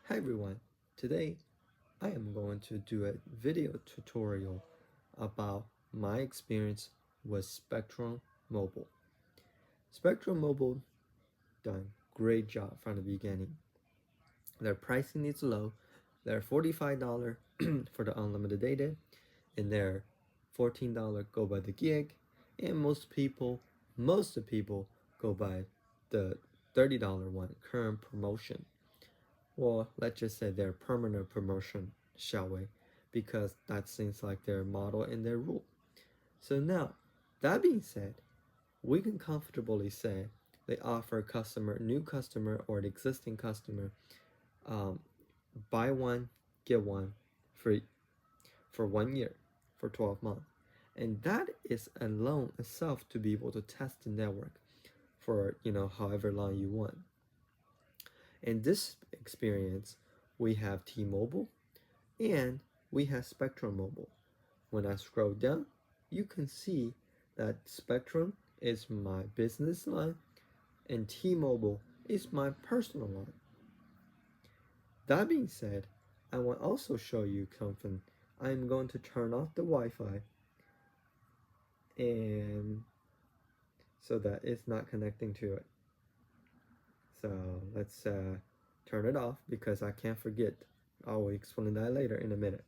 Hi everyone, today I am going to do a video tutorial about my experience with Spectrum Mobile. Spectrum Mobile done great job from the beginning. Their pricing is low. They're $45 for the unlimited data and they're $14 go by the gig, and most of the people go by the $30 one current promotion. Well, let's just say their permanent promotion, shall we? Because that seems like their model and their rule. So now, that being said, we can comfortably say they offer new customer or the existing customer, um, buy one, get one free for 1 year, for 12 months. And that is alone itself to be able to test the network for however long you want. In this experience, we have T-Mobile and we have Spectrum Mobile. When I scroll down, you can see that Spectrum is my business line and T-Mobile is my personal line. That being said, I will also show you something. I'm going to turn off the Wi-Fi and so that it's not connecting to it. So let's turn it off because I can't forget. I'll explain that later in a minute.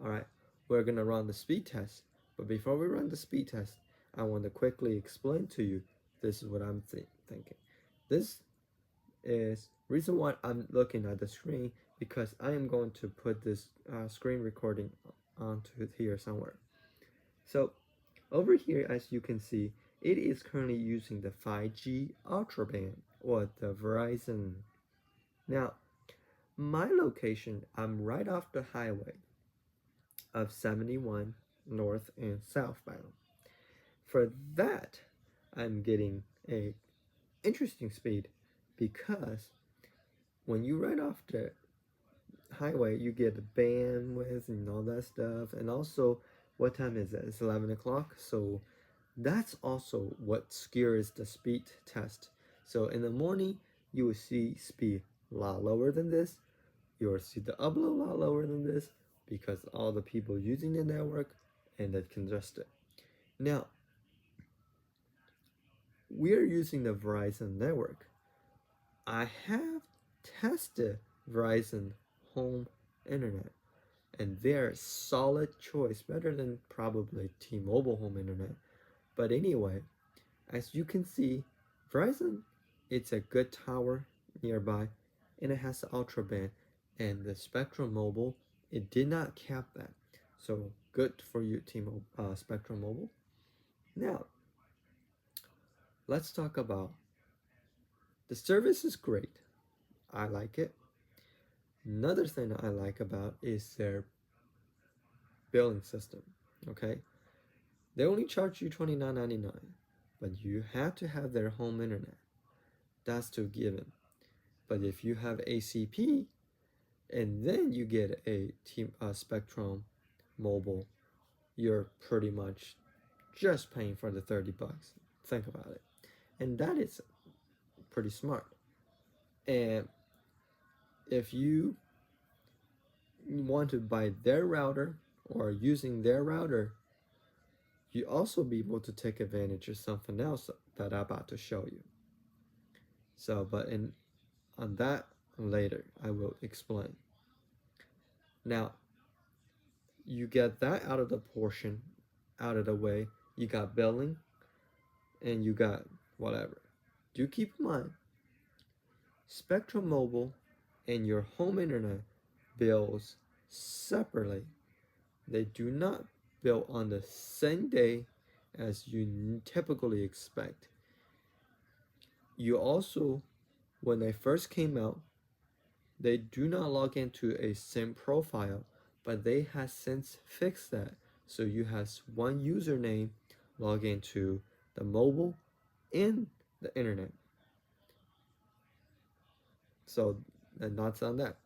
Alright, we're gonna run the speed test, but before we run the speed test, I want to quickly explain to you this is what I'm thinking. This is reason why I'm looking at the screen because I am going to put this screen recording onto here somewhere. So over here, as you can see, it is currently using the 5G Ultra Band or the Verizon. Now, my location, I'm right off the highway of 71 north and southbound. For that, I'm getting a interesting speed because when you ride off the highway, you get the bandwidth and all that stuff. And also, what time is it? It's 11 o'clock. So that's also what scares the speed test. So in the morning, you will see speed a lot lower than this. You will see the upload a lot lower than this because all the people using the network and it congested. Now, we're using the Verizon network. I have tested Verizon home internet and they're a solid choice, better than probably T-Mobile home internet. But anyway, as you can see, Verizon, it's a good tower nearby and it has the ultra band, and the Spectrum Mobile, it did not cap that. So good for you, T-Mobile, Spectrum Mobile. Now, let's talk about the service is great. I like it. Another thing I like about is their billing system. Okay, they only charge you $29.99, but you have to have their home internet. That's to given. But if you have ACP and then you get a Spectrum Mobile, you're pretty much just paying for the 30 bucks. Think about it. And that is pretty smart. And if you want to buy their router or using their router, you also be able to take advantage of something else that I'm about to show you. So, but on that later, I will explain. Now, you get that out of the portion, out of the way. You got billing, and you got whatever. Do keep in mind, Spectrum Mobile and your home internet bills separately. They do not bill on the same day as you typically expect. You also, when they first came out, they do not log into a same profile, but they have since fixed that. So you have one username log into the mobile and the internet. So and that's on that.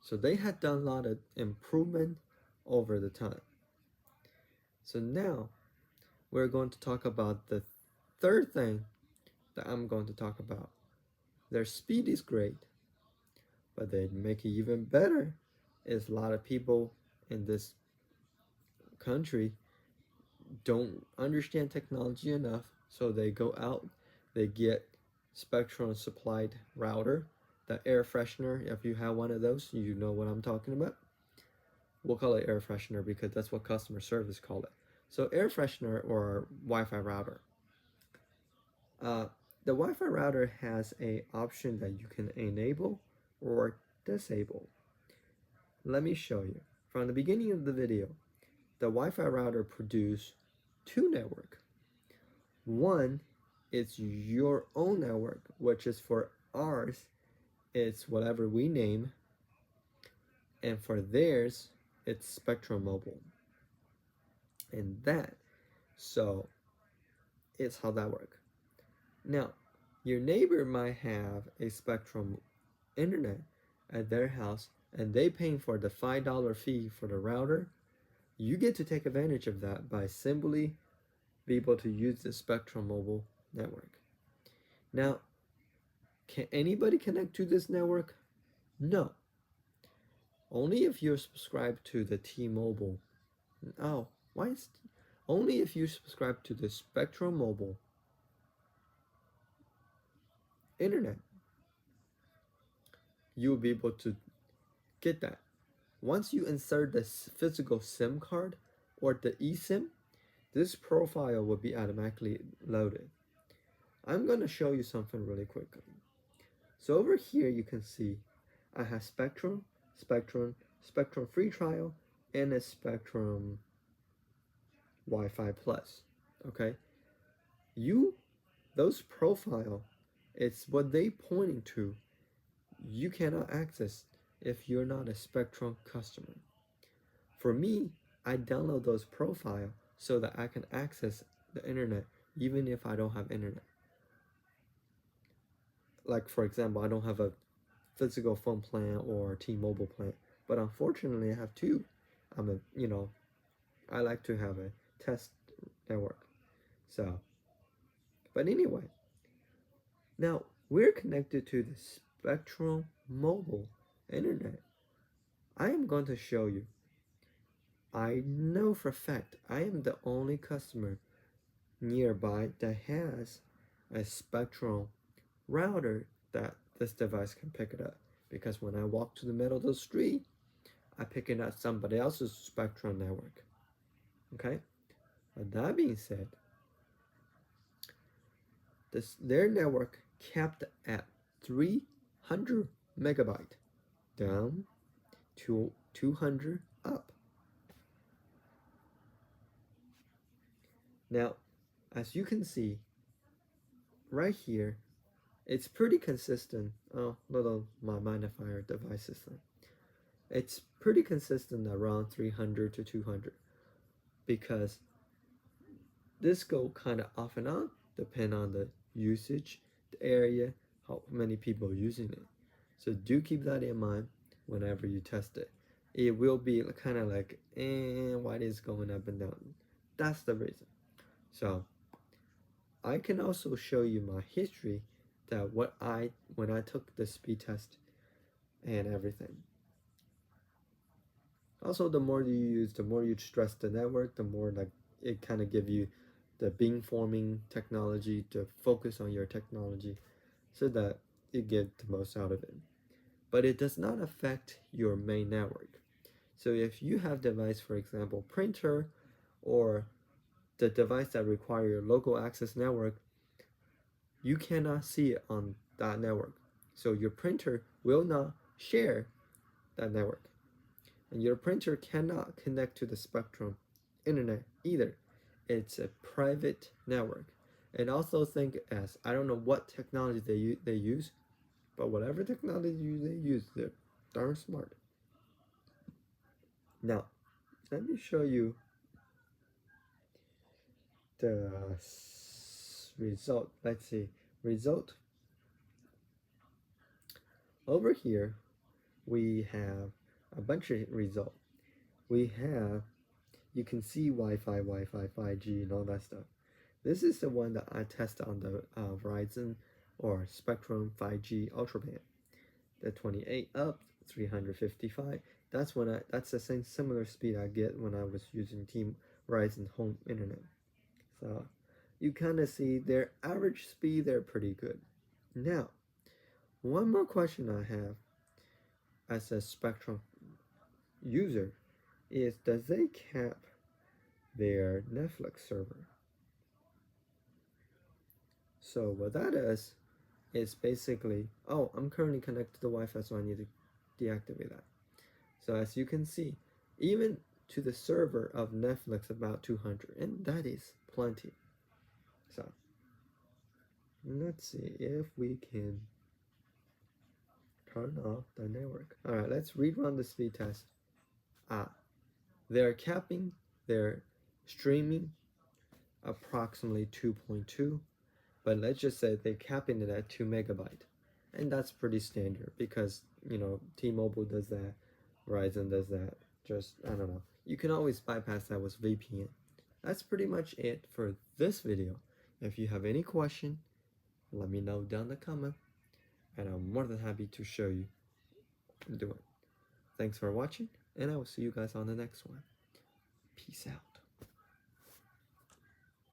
So they had done a lot of improvement over the time. So now we're going to talk about the third thing that I'm going to talk about. Their speed is great. But they make it even better is a lot of people in this country don't understand technology enough, so they go out, they get Spectrum supplied router, the air freshener. If you have one of those, you know what I'm talking about. We'll call it air freshener because that's what customer service call it. So air freshener or Wi-Fi router. Uh, the Wi-Fi router has a option that you can enable or disable. Let me show you. From the beginning of the video, the Wi-Fi router produces two networks. One is your own network, which is for ours, it's whatever we name, and for theirs, it's Spectrum Mobile. And so it's how that works. Now, your neighbor might have a Spectrum internet at their house and they paying for the $5 fee for the router. You get to take advantage of that by simply be able to use the Spectrum Mobile network. Now, can anybody connect to this network? No. Only if you're subscribed to the T-Mobile. Oh, why is only if you subscribe to the Spectrum Mobile internet, you'll be able to get that. Once you insert the physical SIM card or the eSIM, this profile will be automatically loaded. I'm going to show you something really quickly. So over here you can see I have Spectrum free trial, and a Spectrum Wi-Fi Plus. Okay, those profile, it's what they pointing to. You cannot access if you're not a Spectrum customer. For me, I download those profile so that I can access the internet even if I don't have internet. Like for example, I don't have a physical phone plan or T-Mobile plan, but unfortunately I have two. I like to have a test network. So, but anyway, now we're connected to the Spectrum Mobile internet. I am going to show you. I know for a fact I am the only customer nearby that has a Spectrum router that this device can pick it up, because when I walk to the middle of the street, I pick it up somebody else's Spectrum network. Okay, but that being said, their network capped at 300 megabyte, down to 200 up. Now, as you can see right here, it's pretty consistent. Oh, little my magnifier device system. It's pretty consistent around 300 to 200, because this go kind of off and on, depend on the usage, the area, how many people are using it. So do keep that in mind whenever you test it. It will be kind of like, why is it going up and down? That's the reason. So I can also show you my history, that when I took the speed test and everything. Also, the more you use, the more you stress the network, the more like it kind of give you the beamforming technology to focus on your technology so that you get the most out of it. But it does not affect your main network. So if you have device, for example, printer, or the device that require your local access network, you cannot see it on that network. So your printer will not share that network. And your printer cannot connect to the Spectrum internet either. It's a private network. And also think as, I don't know what technology they use, but whatever technology they use, they're darn smart. Now, let me show you the result. Let's see. Result. Over here, we have a bunch of results. We have, you can see Wi-Fi, 5G, and all that stuff. This is the one that I tested on the Verizon or Spectrum 5G Ultra Band. the 28 up 355. That's the same similar speed I get when I was using Team Verizon Home Internet. So you kind of see their average speed, they're pretty good. Now, one more question I have as a Spectrum user is, does they cap their Netflix server? So what that is basically, oh, I'm currently connected to the Wi-Fi, so I need to deactivate that. So as you can see, even to the server of Netflix, about 200, and that is plenty. So let's see if we can turn off the network. All right, let's rerun the speed test. They're capping their streaming approximately 2.2, but let's just say they're capping it at 2 megabyte, and that's pretty standard because T-Mobile does that, Verizon does that. Just, I don't know, you can always bypass that with VPN. That's pretty much it for this video. If you have any question, let me know down in the comment, and I'm more than happy to show you do it. Thanks for watching, and I will see you guys on the next one. Peace out.